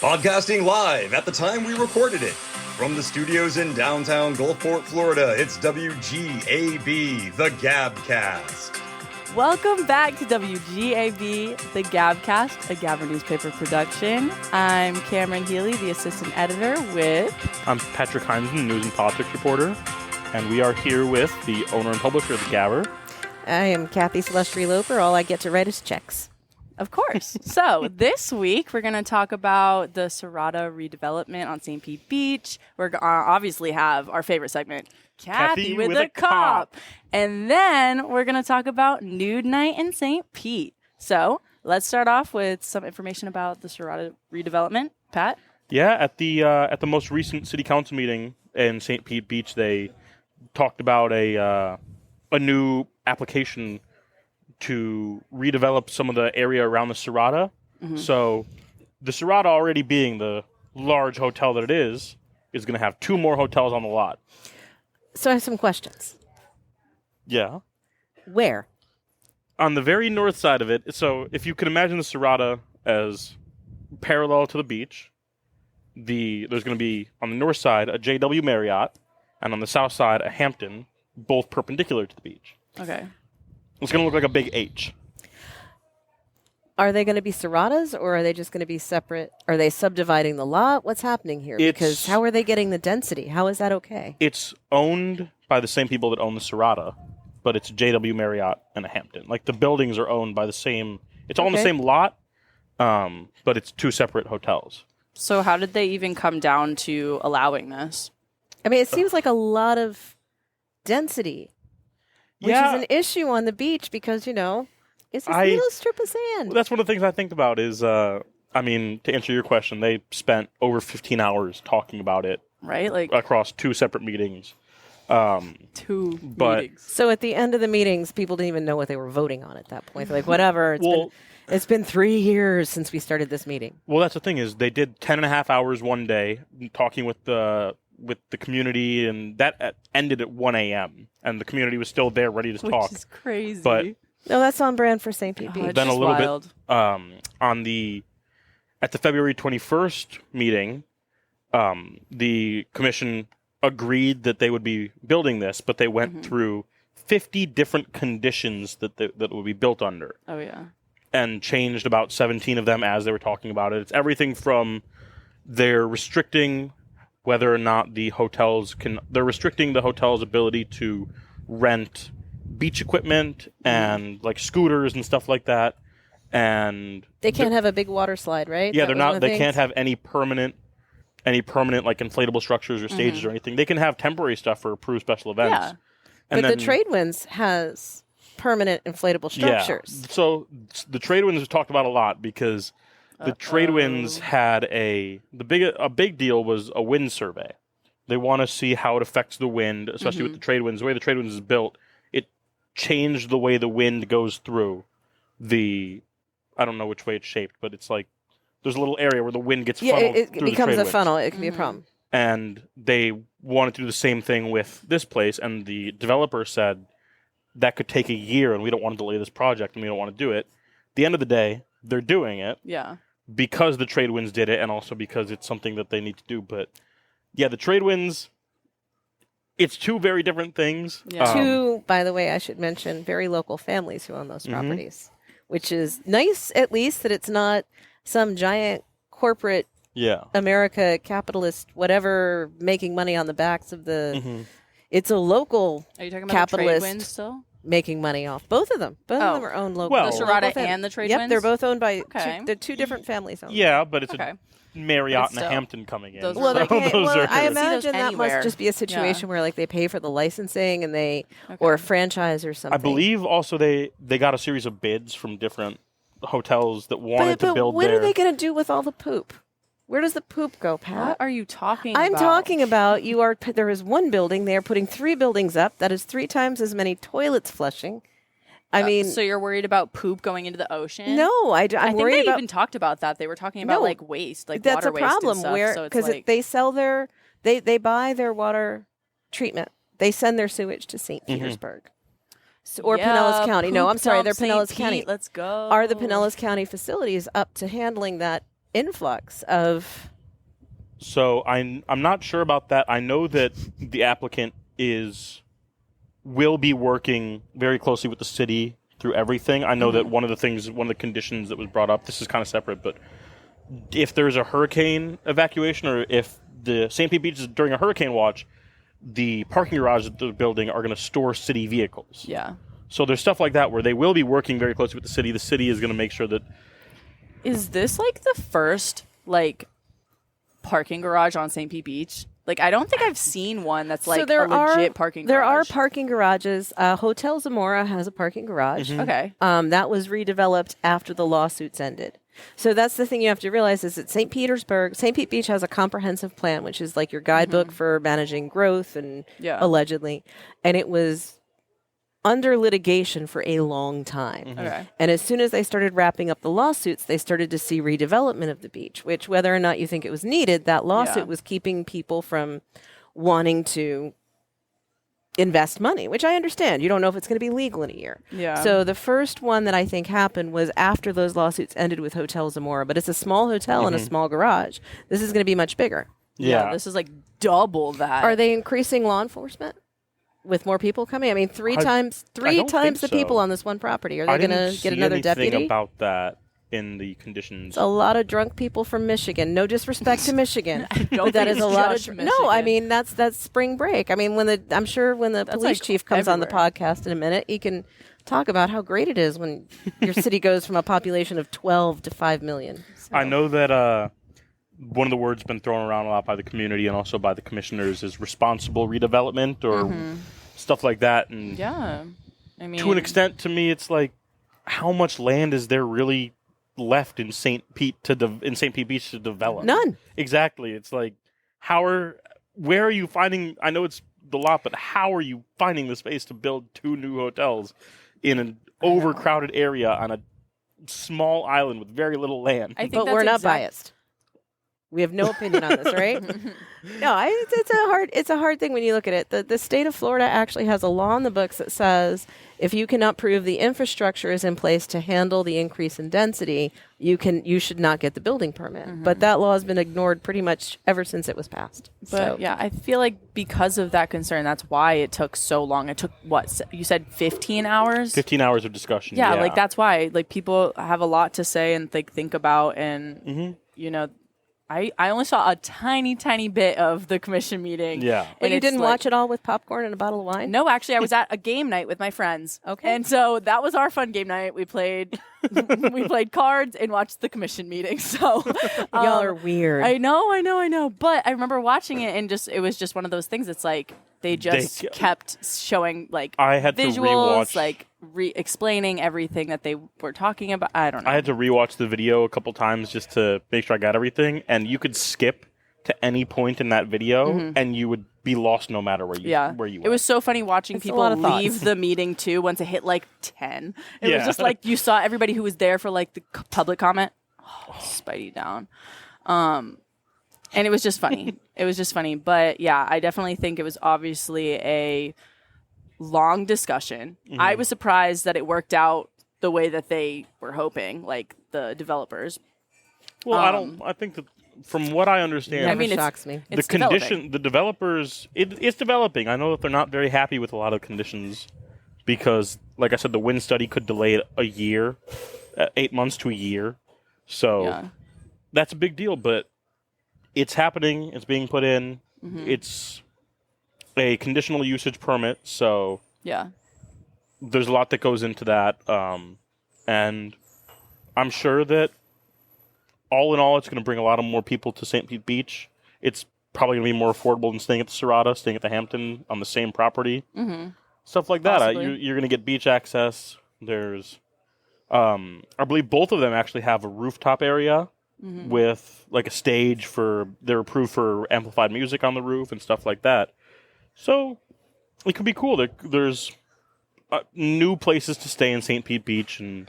Podcasting live at the time we recorded it. From the studios in downtown Gulfport, Florida, it's WGAB, the Gabcast. Welcome back to WGAB, the Gabcast, a Gabber newspaper production. I'm Cameron Healy, the assistant editor with... I'm Patrick Heinzen, news and politics reporter, and we are here with the owner and publisher of the Gabber. I am Cathy Loper. All I get to write is checks. Of course. So this week, we're going to talk about the Sirata redevelopment on St. Pete Beach. We're going to obviously have our favorite segment, Cathy with a cop. And then we're going to talk about Nude Nite in St. Pete. So let's start off with some information about the Sirata redevelopment. Pat? Yeah, at the most recent city council meeting in St. Pete Beach, they talked about a new application to redevelop some of the area around the Sirata. Mm-hmm. So the Sirata, already being the large hotel that it is going to have 2 more hotels on the lot. So I have some questions. Yeah. Where? On the very north side of it. So if you can imagine the Sirata as parallel to the beach, there's going to be on the north side a JW Marriott, and on the south side a Hampton, both perpendicular to the beach. Okay. It's going to look like a big H. Are they going to be Siratas, or are they just going to be separate? Are they subdividing the lot? What's happening here? Because how are they getting the density? How is that okay? It's owned by the same people that own the Sirata, but it's JW Marriott and a Hampton. Like, the buildings are owned by the same... It's all in the same lot, but it's 2 separate hotels. So how did they even come down to allowing this? I mean, it seems like a lot of density. Which is an issue on the beach because, it's this little strip of sand. Well, that's one of the things I think about is, to answer your question, they spent over 15 hours talking about it. Right? Like across 2 separate meetings. 2 meetings. So at the end of the meetings, people didn't even know what they were voting on at that point. They're like, whatever, it's been 3 years since we started this meeting. Well, that's the thing is they did 10 and a half hours one day talking with the community, and that ended at 1 a.m. and the community was still there ready to talk. Which is crazy. But no, that's on brand for St. Pete Beach. Then a little wild. Bit at the February 21st meeting, the commission agreed that they would be building this, but they went through 50 different conditions that would be built under. Oh, yeah. And changed about 17 of them as they were talking about it. It's everything from they're restricting whether or not they're restricting the hotel's ability to rent beach equipment and like scooters and stuff like that. And they can't have a big water slide, right? Yeah, they can't have any permanent like inflatable structures or stages or anything. They can have temporary stuff for approved special events. Yeah. But the Tradewinds has permanent inflatable structures. Yeah. So the Tradewinds was talked about a lot because the Tradewinds had a big deal was a wind survey. They want to see how it affects the wind, especially with the Tradewinds. The way the Tradewinds is built, it changed the way the wind goes through I don't know which way it's shaped, but it's like there's a little area where the wind gets funneled it through becomes the a funnel. It can be a problem. And they wanted to do the same thing with this place, and the developer said that could take a year, and we don't want to delay this project, and we don't want to do it. At the end of the day, they're doing it. Yeah. Because the Tradewinds did it, and also because it's something that they need to do. But yeah, the Tradewinds, it's 2 very different things. Yeah. 2, by the way, I should mention, very local families who own those properties, which is nice, at least, that it's not some giant corporate America capitalist, whatever, making money on the backs of the... It's a local Are you talking about capitalist the Tradewinds still? making money off. Both of them. Both of them are owned locally. Well, the Sirata and the Tradewinds? Yep, they're both owned by they're 2 different families. Owned. Yeah, but it's a Marriott and a Hampton coming in. I imagine that must just be a situation where like they pay for the licensing and they or a franchise or something. I believe also they got a series of bids from different hotels that wanted to build what are they going to do with all the poop? Where does the poop go, Pat? What are you talking about? I'm talking about there is 1 building. They are putting 3 buildings up. That is 3 times as many toilets flushing. I mean... So you're worried about poop going into the ocean? No, I'm think worried they even talked about that. They were talking about like waste, like water waste and stuff. That's a problem because they sell they buy their water treatment. They send their sewage to St. Petersburg. Or Pinellas County. No, I'm sorry, they're Pinellas County. Let's go. Are the Pinellas County facilities up to handling that influx of. So I'm not sure about that. I know that the applicant will be working very closely with the city through everything. I know that one of the conditions that was brought up, this is kind of separate, but if there's a hurricane evacuation or if the St. Pete Beach is during a hurricane watch, the parking garages that they're building are going to store city vehicles. Yeah. So there's stuff like that where they will be working very closely with the city. The city is going to make sure that... Is this like the first parking garage on St. Pete Beach? I don't think I've seen one that's a legit parking garage. There are parking garages. Hotel Zamora has a parking garage. Mm-hmm. Okay. That was redeveloped after the lawsuits ended. So that's the thing you have to realize is that St. Pete Beach has a comprehensive plan, which is like your guidebook for managing growth and allegedly. And it was under litigation for a long time. Mm-hmm. Okay. And as soon as they started wrapping up the lawsuits, they started to see redevelopment of the beach, which whether or not you think it was needed, that lawsuit was keeping people from wanting to invest money, which I understand. You don't know if it's going to be legal in a year. Yeah. So the first one that I think happened was after those lawsuits ended with Hotel Zamora, but it's a small hotel and a small garage. This is going to be much bigger. Yeah. This is double that. Are they increasing law enforcement? With more people coming? I mean, three times the people on this one property. Are they going to get another deputy? I didn't see anything about that in the conditions. It's a lot of drunk people from Michigan. No disrespect to Michigan. But that is a lot of No, I mean that's spring break. I mean I'm sure when the police chief comes on the podcast in a minute, he can talk about how great it is when your city goes from a population of 12 to 5 million. So. I know that one of the words been thrown around a lot by the community and also by the commissioners is responsible redevelopment or stuff like that. And yeah, I mean, to an extent, to me, it's like, how much land is there really left in St. Pete Beach to develop? None. Exactly. It's like, where are you finding? I know it's the lot, but how are you finding the space to build 2 new hotels in an overcrowded area on a small island with very little land? But we're not biased. We have no opinion on this, right? No, it's a hard thing when you look at it. The state of Florida actually has a law in the books that says if you cannot prove the infrastructure is in place to handle the increase in density, you should not get the building permit. But that law has been ignored pretty much ever since it was passed. But yeah, I feel like because of that concern, that's why it took so long. It took what you said, 15 hours. 15 hours of discussion. Yeah, that's why people have a lot to say and think about, and I only saw a tiny bit of the commission meeting. Yeah. But you didn't watch it all with popcorn and a bottle of wine? No, actually, I was at a game night with my friends. Okay. And so that was our fun game night. We played cards and watched the commission meeting. So y'all are weird. I know. But I remember watching it and it was just one of those things. It's like they kept showing I had visuals, to rewatch. Explaining everything that they were talking about. I don't know. I had to rewatch the video a couple times just to make sure I got everything. And you could skip to any point in that video, and you would be lost no matter where you went. It was so funny watching people leave the meeting too once it hit 10. It was just you saw everybody who was there for the public comment. Oh, Spidey down. And it was just funny. But yeah, I definitely think it was obviously a long discussion. I was surprised that it worked out the way that they were hoping, the developers. Well, I think that from what I understand, it shocks me. The developers, it's developing. I know that they're not very happy with a lot of conditions because, like I said, the wind study could delay it a year, 8 months to a year. So that's a big deal, but it's happening. It's being put in. It's a conditional usage permit, so there's a lot that goes into that. And I'm sure that all in all, it's going to bring a lot of more people to St. Pete Beach. It's probably going to be more affordable than staying at the Sirata, staying at the Hampton on the same property. Stuff like that. You're going to get beach access. There's, I believe both of them actually have a rooftop area with a stage they're approved for amplified music on the roof and stuff like that. So it could be cool. There's new places to stay in St. Pete Beach and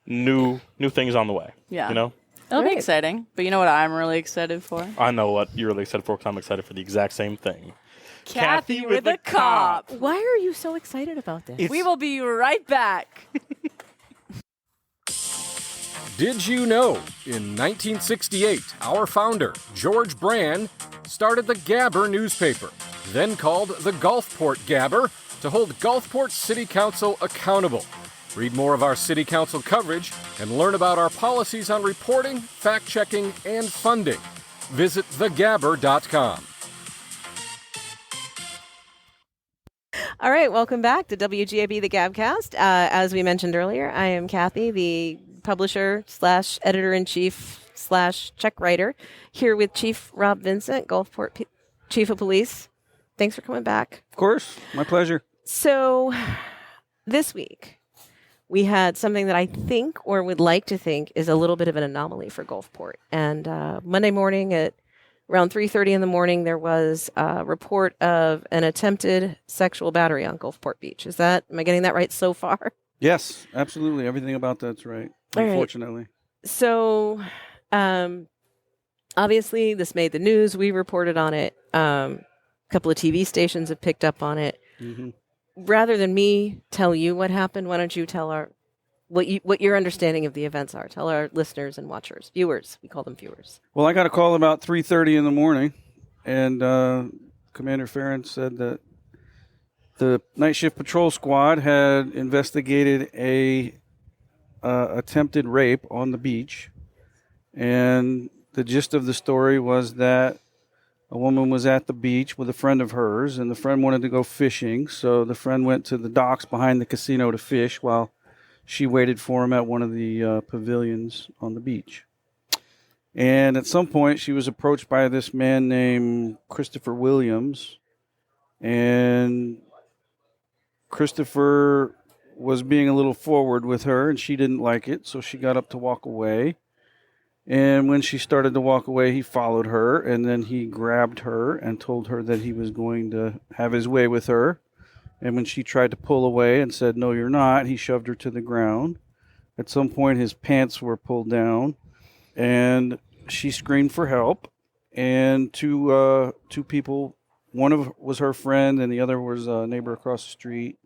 new things on the way. Yeah. It'll be exciting. But you know what I'm really excited for? I know what you're really excited for because I'm excited for the exact same thing. Cathy with a cop. Why are you so excited about this? We will be right back. Did you know, in 1968, our founder, George Brand, started the Gabber newspaper, then called the Gulfport Gabber, to hold Gulfport City Council accountable. Read more of our City Council coverage and learn about our policies on reporting, fact-checking, and funding. Visit thegabber.com. All right, welcome back to WGAB, the Gabcast. As we mentioned earlier, I am Cathy, the publisher / editor-in-chief / check writer, here with Chief Rob Vincent, Gulfport Chief of Police. Thanks for coming back. Of course, my pleasure. So this week, we had something that I think, or would like to think, is a little bit of an anomaly for Gulfport. And Monday morning at around 3:30 in the morning, there was a report of an attempted sexual battery on Gulfport Beach. Am I getting that right so far? Yes, absolutely. Everything about that's right, unfortunately. Right. So, obviously, this made the news. We reported on it. A couple of TV stations have picked up on it. Mm-hmm. Rather than me tell you what happened, why don't you tell what your understanding of the events are? Tell our listeners and watchers, viewers. We call them viewers. Well, I got a call about 3:30 in the morning, and Commander Farron said that the night shift patrol squad had investigated a attempted rape on the beach, and the gist of the story was that a woman was at the beach with a friend of hers, and the friend wanted to go fishing, so the friend went to the docks behind the casino to fish while she waited for him at one of the pavilions on the beach. And at some point, she was approached by this man named Christopher Williams, and Christopher was being a little forward with her, and she didn't like it, so she got up to walk away. And when she started to walk away, he followed her, and then he grabbed her and told her that he was going to have his way with her. And when she tried to pull away and said, "No, you're not," he shoved her to the ground. At some point, his pants were pulled down, and she screamed for help. And two people, one was her friend, and the other was a neighbor across the street,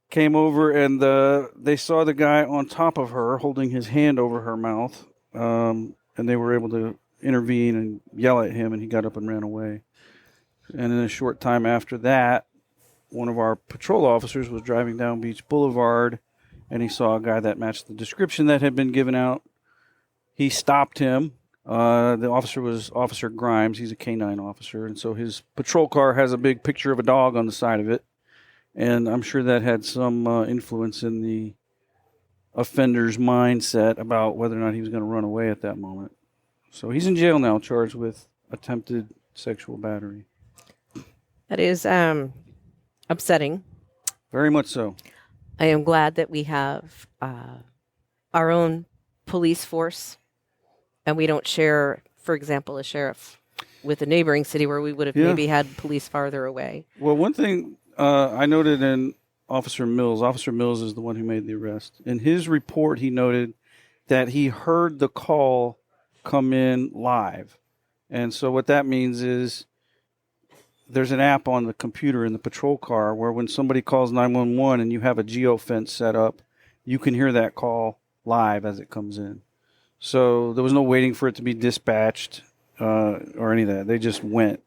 came over, and they saw the guy on top of her holding his hand over her mouth, and they were able to intervene and yell at him, and he got up and ran away. And in a short time after that, one of our patrol officers was driving down Beach Boulevard, and he saw a guy that matched the description that had been given out. He stopped him. The officer was Officer Grimes. He's a K-9 officer, and so his patrol car has a big picture of a dog on the side of it, and I'm sure that had some influence in the offender's mindset about whether or not he was going to run away at that moment. So he's in jail now, charged with attempted sexual battery. That is upsetting. Very much so. I am glad that we have our own police force, and we don't share, for example, a sheriff with a neighboring city where we would have maybe had police farther away. Well, one thing I noted in Officer Mills is the one who made the arrest. In his report, he noted that he heard the call come in live. And so what that means is there's an app on the computer in the patrol car where when somebody calls 911 and you have a geofence set up, you can hear that call live as it comes in. So there was no waiting for it to be dispatched or any of that. They just went.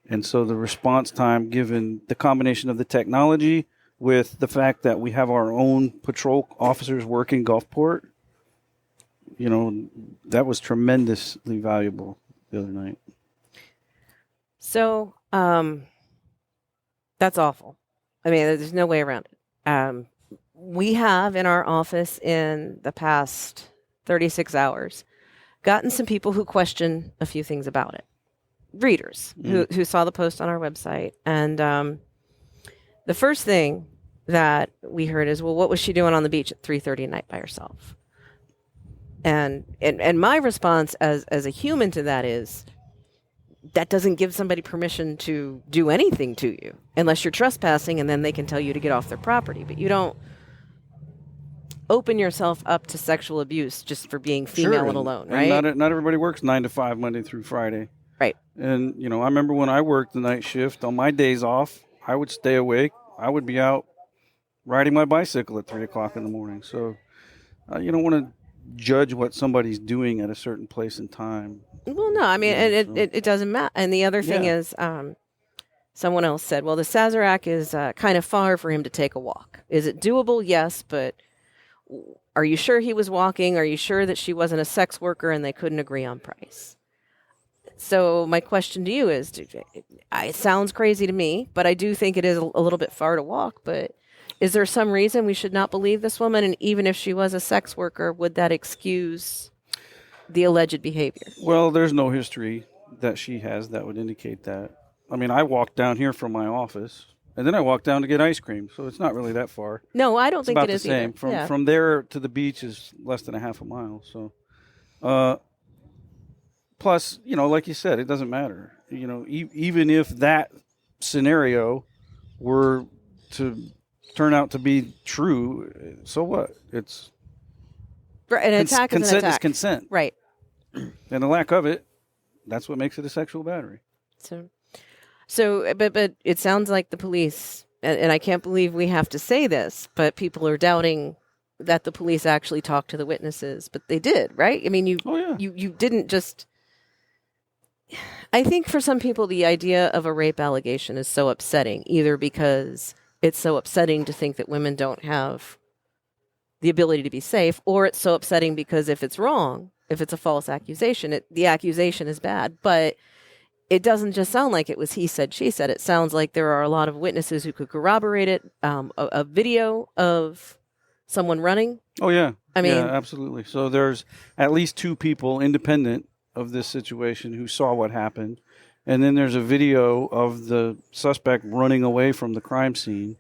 And so the response time, given the combination of the technology with the fact that we have our own patrol officers working Gulfport, that was tremendously valuable the other night. So that's awful. I mean, there's no way around it. We have in our office in the past 36 hours gotten some people who question a few things about it. Readers who saw the post on our website. And the first thing that we heard is, well, what was she doing on the beach at 3:30 at night by herself? And my response as a human to that is, that doesn't give somebody permission to do anything to you unless you're trespassing, and then they can tell you to get off their property. But you don't open yourself up to sexual abuse just for being female and alone, right? And not everybody works 9 to 5 Monday through Friday. Right. And, I remember when I worked the night shift, on my days off, I would stay awake. I would be out riding my bicycle at 3 o'clock in the morning. So you don't want to judge what somebody's doing at a certain place and time. Well, no, I mean, and it doesn't matter. And the other thing is, someone else said, well, the Sazerac is kind of far for him to take a walk. Is it doable? Yes, but are you sure he was walking? Are you sure that she wasn't a sex worker and they couldn't agree on price? So my question to you is, it sounds crazy to me, but I do think it is a little bit far to walk. But is there some reason we should not believe this woman? And even if she was a sex worker, would that excuse the alleged behavior? Well, there's no history that she has that would indicate that. I mean, I walked down here from my office, and then I walked down to get ice cream, so it's not really that far. No, I don't think it is about the same. Either. From there to the beach is less than a half a mile. So, plus, like you said, it doesn't matter. Even if that scenario were to turn out to be true, so what? It's an attack is an attack. Consent is consent. Right. And the lack of it, that's what makes it a sexual battery. So, but it sounds like the police, and I can't believe we have to say this, but people are doubting that the police actually talked to the witnesses, but they did, right? I mean, you didn't just. I think for some people, the idea of a rape allegation is so upsetting, either because it's so upsetting to think that women don't have the ability to be safe, or it's so upsetting because if it's wrong, if it's a false accusation, the accusation is bad, but it doesn't just sound like it was he said, she said. It sounds like there are a lot of witnesses who could corroborate it. A video of someone running. Oh, yeah. I mean, absolutely. So there's at least 2 people independent of this situation who saw what happened. And then there's a video of the suspect running away from the crime scene.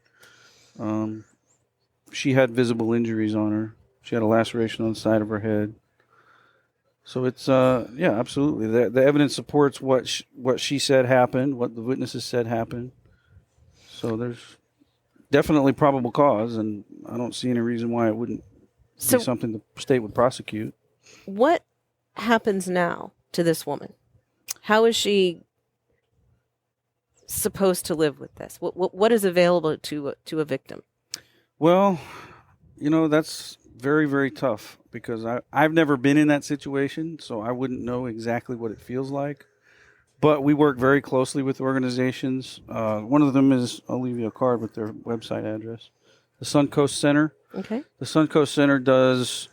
She had visible injuries on her. She had a laceration on the side of her head. So it's, absolutely. The evidence supports what she said happened, what the witnesses said happened. So there's definitely probable cause, and I don't see any reason why it wouldn't be something the state would prosecute. What happens now to this woman? How is she supposed to live with this? What is available to a victim? Well, that's very, very tough because I've never been in that situation, so I wouldn't know exactly what it feels like. But we work very closely with organizations. One of them is, I'll leave you a card with their website address, the Suncoast Center. Okay. The Suncoast Center does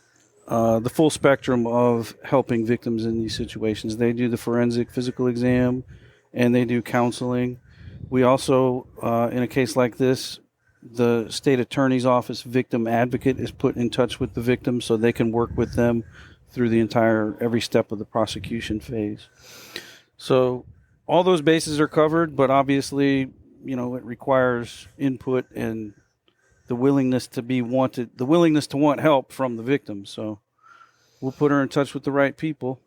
the full spectrum of helping victims in these situations. They do the forensic physical exam, and they do counseling. We also, in a case like this, the state attorney's office victim advocate is put in touch with the victim so they can work with them through every step of the prosecution phase. So all those bases are covered, but obviously, it requires input and the willingness to want help from the victim. So we'll put her in touch with the right people.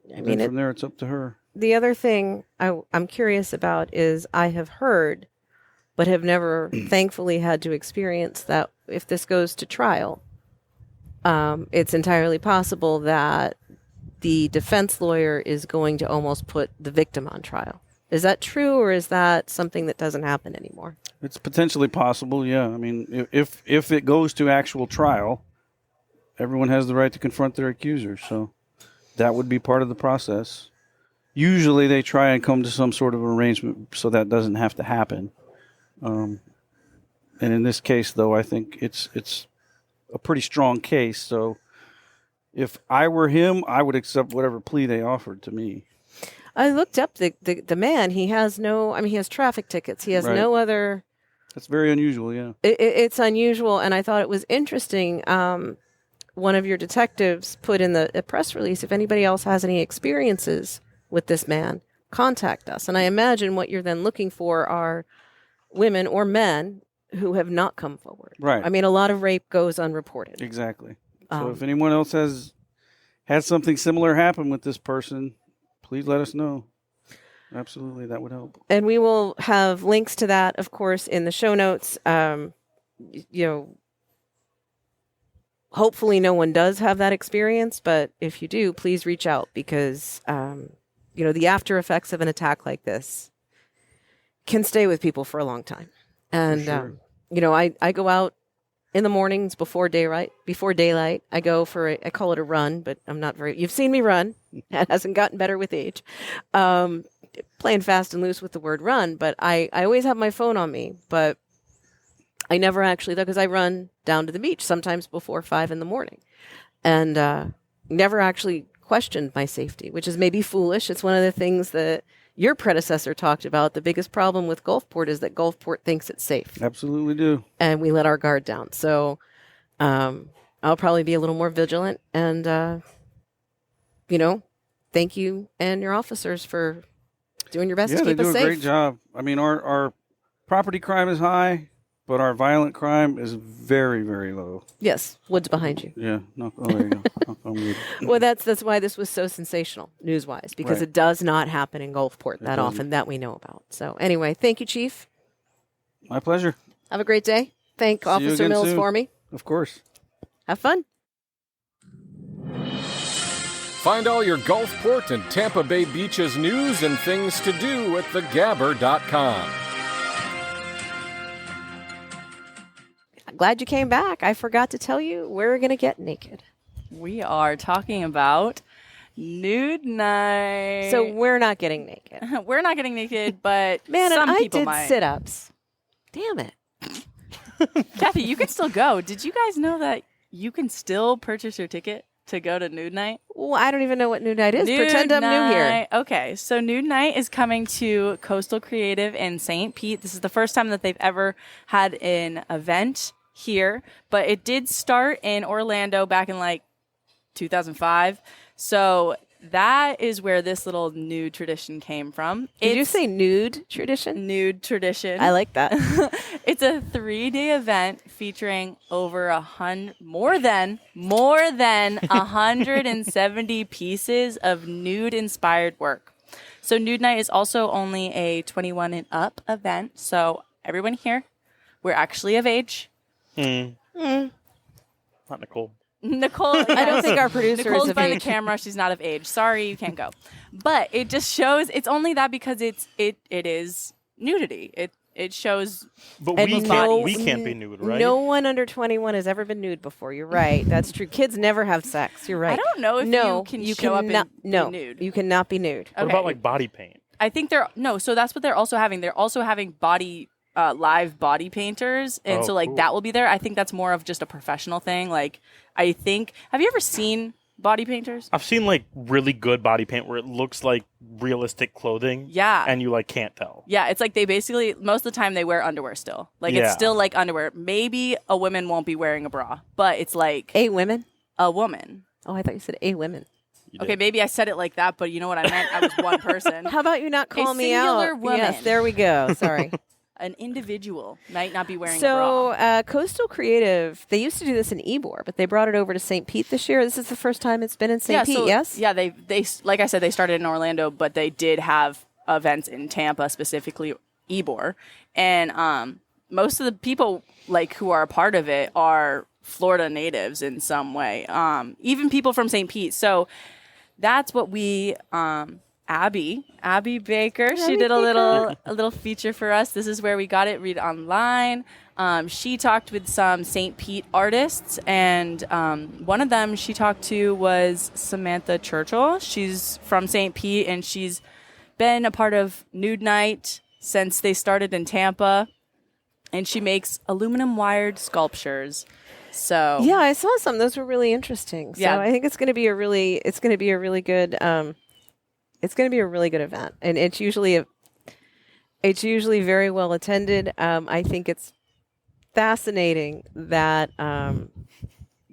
From there, it's up to her. The other thing I'm curious about is I have heard, but have never thankfully had to experience that if this goes to trial, it's entirely possible that the defense lawyer is going to almost put the victim on trial. Is that true, or is that something that doesn't happen anymore? It's potentially possible, yeah. I mean, if it goes to actual trial, everyone has the right to confront their accuser, so that would be part of the process. Usually they try and come to some sort of arrangement so that doesn't have to happen. And in this case, though, I think it's a pretty strong case, so if I were him, I would accept whatever plea they offered to me. I looked up the man. He has he has traffic tickets. He has no other. That's very unusual, yeah. It's unusual, and I thought it was interesting. One of your detectives put in the press release, if anybody else has any experiences with this man, contact us. And I imagine what you're then looking for are women or men who have not come forward. Right. I mean, a lot of rape goes unreported. Exactly. So if anyone else has had something similar happen with this person, please let us know. Absolutely, that would help. And we will have links to that, of course, in the show notes. Hopefully no one does have that experience, but if you do, please reach out because, the after effects of an attack like this can stay with people for a long time. And, sure. I go out in the mornings before daylight, I go for I call it a run, but I'm not very, you've seen me run. That hasn't gotten better with age. Playing fast and loose with the word run, but I always have my phone on me, but I never actually, though, because I run down to the beach sometimes before 5 a.m. and never actually questioned my safety, which is maybe foolish. It's one of the things that your predecessor talked about. The biggest problem with Gulfport is that Gulfport thinks it's safe. Absolutely do. And we let our guard down. So I'll probably be a little more vigilant. And, thank you and your officers for doing your best to keep us safe. Yeah, they do a great job. I mean, our property crime is high, but our violent crime is very, very low. Yes, woods behind you. Yeah. There you go. Well, that's why this was so sensational, news-wise, because Right. it does not happen in Gulfport that often that we know about. So anyway, thank you, Chief. My pleasure. Have a great day. Thank See you Officer again Mills soon. for me. Of course. Have fun. Find all your Gulfport and Tampa Bay Beaches news and things to do at thegabber.com. Glad you came back. I forgot to tell you, we're going to get naked. We are talking about Nude Nite. So we're not getting naked. We're not getting naked, but Man, some and I people did might. sit-ups. Damn it. Kathy, you can still go. Did you guys know that you can still purchase your ticket to go to Nude Nite? Well, I don't even know what Nude Nite is. Nude Pretend I'm new here. Nite. Okay, so Nude Nite is coming to Coastal Creative in St. Pete. This is the first time that they've ever had an event here, but it did start in Orlando back in like 2005. So that is where this little nude tradition came from. Did you say nude tradition? Nude tradition? I like that. It's a 3-day event featuring over more than 170 pieces of nude-inspired work. So Nude Nite is also only a 21 and up event. So everyone here, we're actually of age. Not Nicole. Nicole, I don't think our producer Nicole's is of by age. the camera. She's not of age. Sorry, you can't go. But it just shows. It's only that because it is nudity. It shows. But And we can't be nude, right? No one under 21 has ever been nude before. You're right. That's true. Kids never have sex. You're right. I don't know if you can show up and be nude. You cannot be nude. What about like body paint? I think so that's what they're also having. They're also having live body painters, and so like cool. that will be there. I think that's more of just a professional thing. Like I think, have you ever seen body painters? I've seen like really good body paint where it looks like realistic clothing. Yeah. And you like can't tell. Yeah, it's like they basically, most of the time they wear underwear still. Like Yeah. it's still like underwear. Maybe a woman won't be wearing a bra, but it's like A women? a woman. Oh, I thought you said a women. Okay, maybe I said it like that, but you know what I meant? I was one person. How about you not call me singular out? woman. Yes, there we go. Sorry. An individual might not be wearing a So, bra. Coastal Creative, they used to do this in Ybor, but they brought it over to St. Pete this year. This is the first time it's been in St. Pete, yes? Yeah, they like I said, they started in Orlando, but they did have events in Tampa, specifically Ybor. And most of the people like who are a part of it are Florida natives in some way, even people from St. Pete. So that's what we Abby Baker. She did a little feature for us. This is where we got it. Read online. She talked with some St. Pete artists, and one of them she talked to was Samantha Churchill. She's from St. Pete, and she's been a part of Nude Nite since they started in Tampa, and she makes aluminum wired sculptures. So Yeah, I saw some. Those were really interesting. So Yeah. I think it's going to be a really good event, and it's usually very well attended. I think it's fascinating that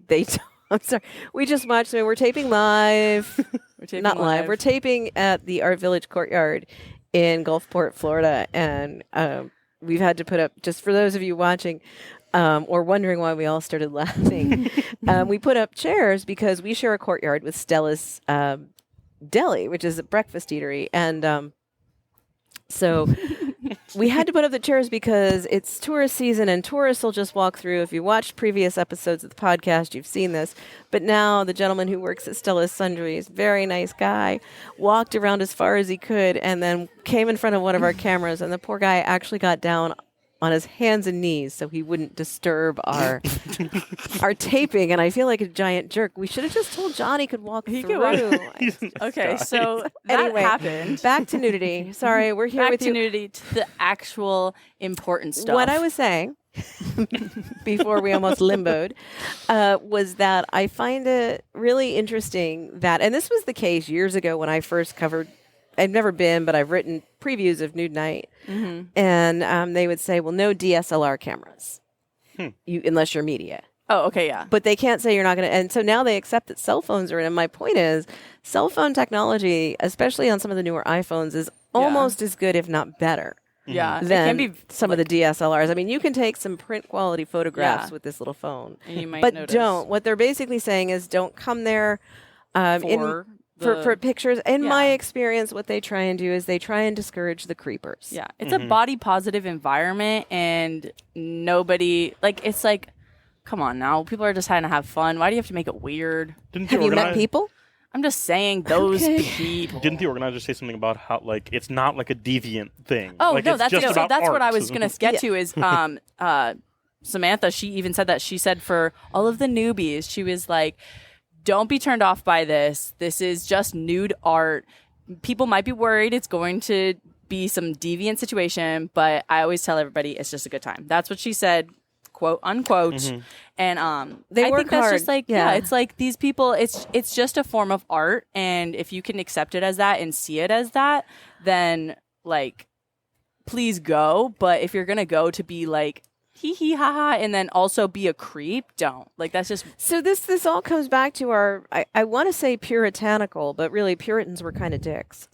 they. I'm sorry. We just watched. We're taping live. Not live. We're taping at the Art Village Courtyard in Gulfport, Florida, and we've had to put up, just for those of you watching or wondering why we all started laughing, we put up chairs because we share a courtyard with Stella's Deli, which is a breakfast eatery, and so we had to put up the chairs because it's tourist season and tourists will just walk through. If you watched previous episodes of the podcast, you've seen this. But now the gentleman who works at Stella's Sundries, very nice guy, walked around as far as he could and then came in front of one of our cameras, and the poor guy actually got down on his hands and knees so he wouldn't disturb our our taping. And I feel like a giant jerk. We should have just told John he could walk through. Okay, so that anyway, happened. Back to nudity. Sorry, we're here with Back to nudity, to the actual important stuff. What I was saying before we almost limboed was that I find it really interesting that, and this was the case years ago when I first covered, I've never been, but I've written previews of Nude Nite, and they would say, well, no DSLR cameras, unless you're media. Oh, okay, yeah. But they can't say you're not going to. And so now they accept that cell phones are in. And my point is, cell phone technology, especially on some of the newer iPhones, is almost as good, if not better. Yeah, Than it can be some of the DSLRs. I mean, you can take some print quality photographs with this little phone, and you might but notice. don't. What they're basically saying is, don't come there for pictures. In my experience, what they try and do is they try and discourage the creepers. Yeah, it's a body positive environment, and nobody it's like, come on now, people are just trying to have fun. Why do you have to make it weird? Have you met people? I'm just saying those people. Didn't the organizer say something about how it's not like a deviant thing? Oh like, no, it's that's just about that's art. what I was gonna get to is Samantha. She even said that. She said for all of the newbies, she was like, don't be turned off by this. This is just nude art. People might be worried it's going to be some deviant situation, but I always tell everybody it's just a good time. That's what she said, quote unquote. And They I work think that's hard. just like it's like these people. It's just a form of art, and if you can accept it as that and see it as that, then please go. But if you're gonna go to be like hee hee ha ha and then also be a creep, don't. That's just So this all comes back to our, I want to say puritanical, but really Puritans were kind of jerks.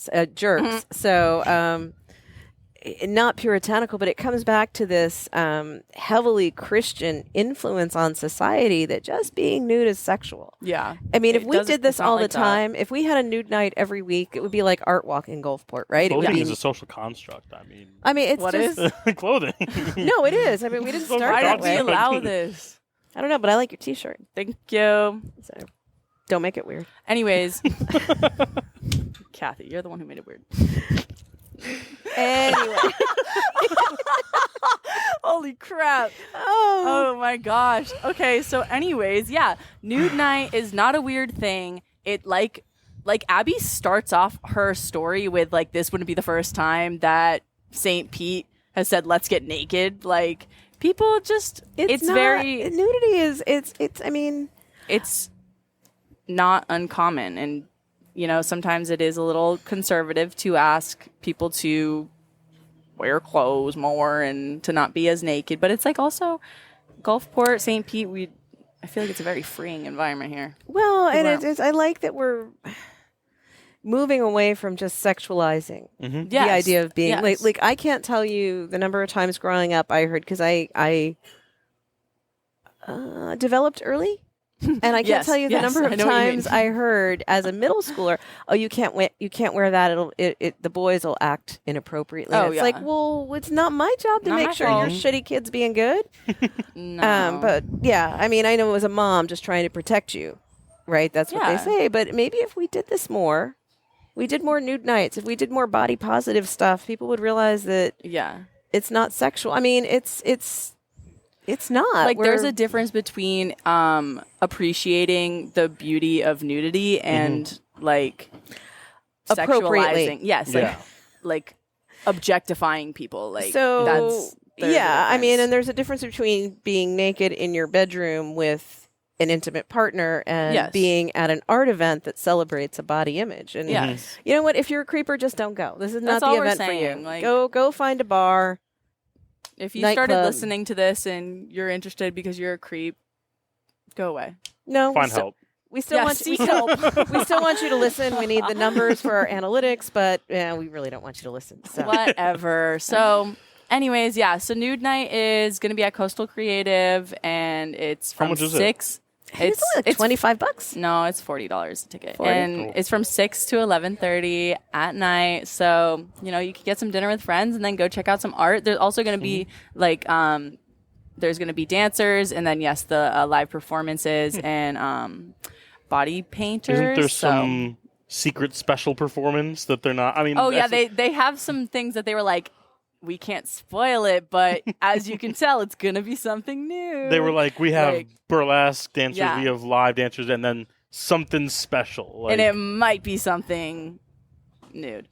So not puritanical, but it comes back to this heavily Christian influence on society that just being nude is sexual. yeah. I mean, if we did this all the time, if we had a nude night every week, it would be like art walk in Gulfport, right? Clothing is a social construct. I mean, it's What just is? clothing. no, it is. I mean, we didn't So start Why that did we way. allow this? I don't know, but I like your T-shirt. Thank you. So don't make it weird. Anyways, Cathy, you're the one who made it weird. Anyway, Holy crap. Oh my gosh. Okay, so anyways, yeah, Nude Nite is not a weird thing. It like Abby starts off her story with this wouldn't be the first time that St. Pete has said let's get naked. People just it's very nudity is I mean, it's not uncommon, and sometimes it is a little conservative to ask people to wear clothes more and to not be as naked. But it's also Gulfport, St. Pete, I feel like it's a very freeing environment here. well, and I like that we're moving away from just sexualizing the idea of being like I can't tell you the number of times growing up I heard, because I developed early. And I can't tell you the number of times I heard as a middle schooler, "Oh, you can't wear that. The boys will act inappropriately." Oh, it's like, well, it's not my job to Not make my sure fault. your shitty kid's being good. No. But yeah, I mean, I know as a mom just trying to protect you, right? That's what they say. But maybe if we did this more, we did more nude nights, if we did more body positive stuff, people would realize that it's not sexual. I mean, it's not. There's a difference between appreciating the beauty of nudity and appropriately. sexualizing. Yes, objectifying people. That's I mean, and there's a difference between being naked in your bedroom with an intimate partner and being at an art event that celebrates a body image. And you know what? If you're a creeper, just don't go. This is not the event for you. Go find a bar. If you started listening to this and you're interested because you're a creep, go away. No, Find help. We still want we still want you to listen. We need the numbers for our analytics, but we really don't want you to listen. So. Whatever. So, anyways, so Nude Nite is going to be at Coastal Creative, and it's from How much is 6. It's only $25. No, it's $40 a ticket, and it's from 6 to 11:30 at night. So you can get some dinner with friends and then go check out some art. There's also going to be there's going to be dancers, and then the live performances and body painters. Isn't there some secret special performance that they're not? I mean, they have some things that they were like, we can't spoil it, but as you can tell, it's going to be something new. They were like, we have Like, burlesque dancers, yeah. we have live dancers, and then something special. Like, and it might be something nude.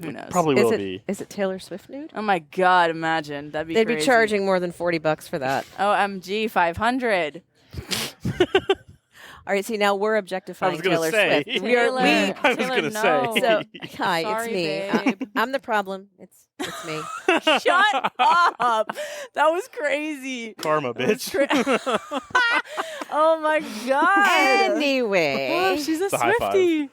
Who knows? probably will be. Is it Taylor Swift nude? Oh my God, imagine. That'd be They'd crazy. be charging more than $40 for that. OMG, 500. All right, see, now we're objectifying I was gonna Taylor say. Swift. Taylor, I was Taylor, gonna no. say. So, hi, Sorry, it's me. babe. I'm the problem. It's me. Shut up. That was crazy. Karma, bitch. Oh my God. Anyway. Oh, she's a It's a high five. Swiftie.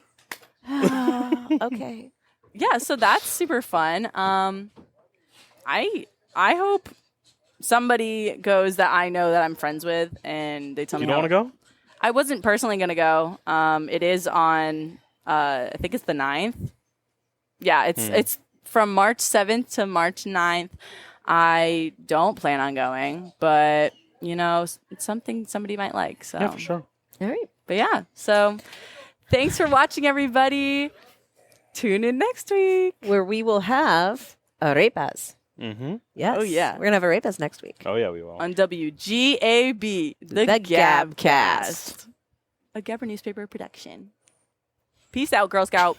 Okay. Yeah, so that's super fun. I hope somebody goes that I know that I'm friends with, and they tell You me. don't want to go? I wasn't personally going to go. It is on, I think it's the 9th. Yeah, it's from March 7th to March 9th. I don't plan on going, but, you know, it's something somebody might like. So. Yeah, for sure. All right. But yeah, so thanks for watching, everybody. Tune in next week. Where we will have arepas. Mm-hmm. Yes. Oh, yeah. We're going to have arepas next week. Oh, yeah, we will. On WGAB, the Gabcast. Gabcast, a Gabber newspaper production. Peace out, Girl Scout.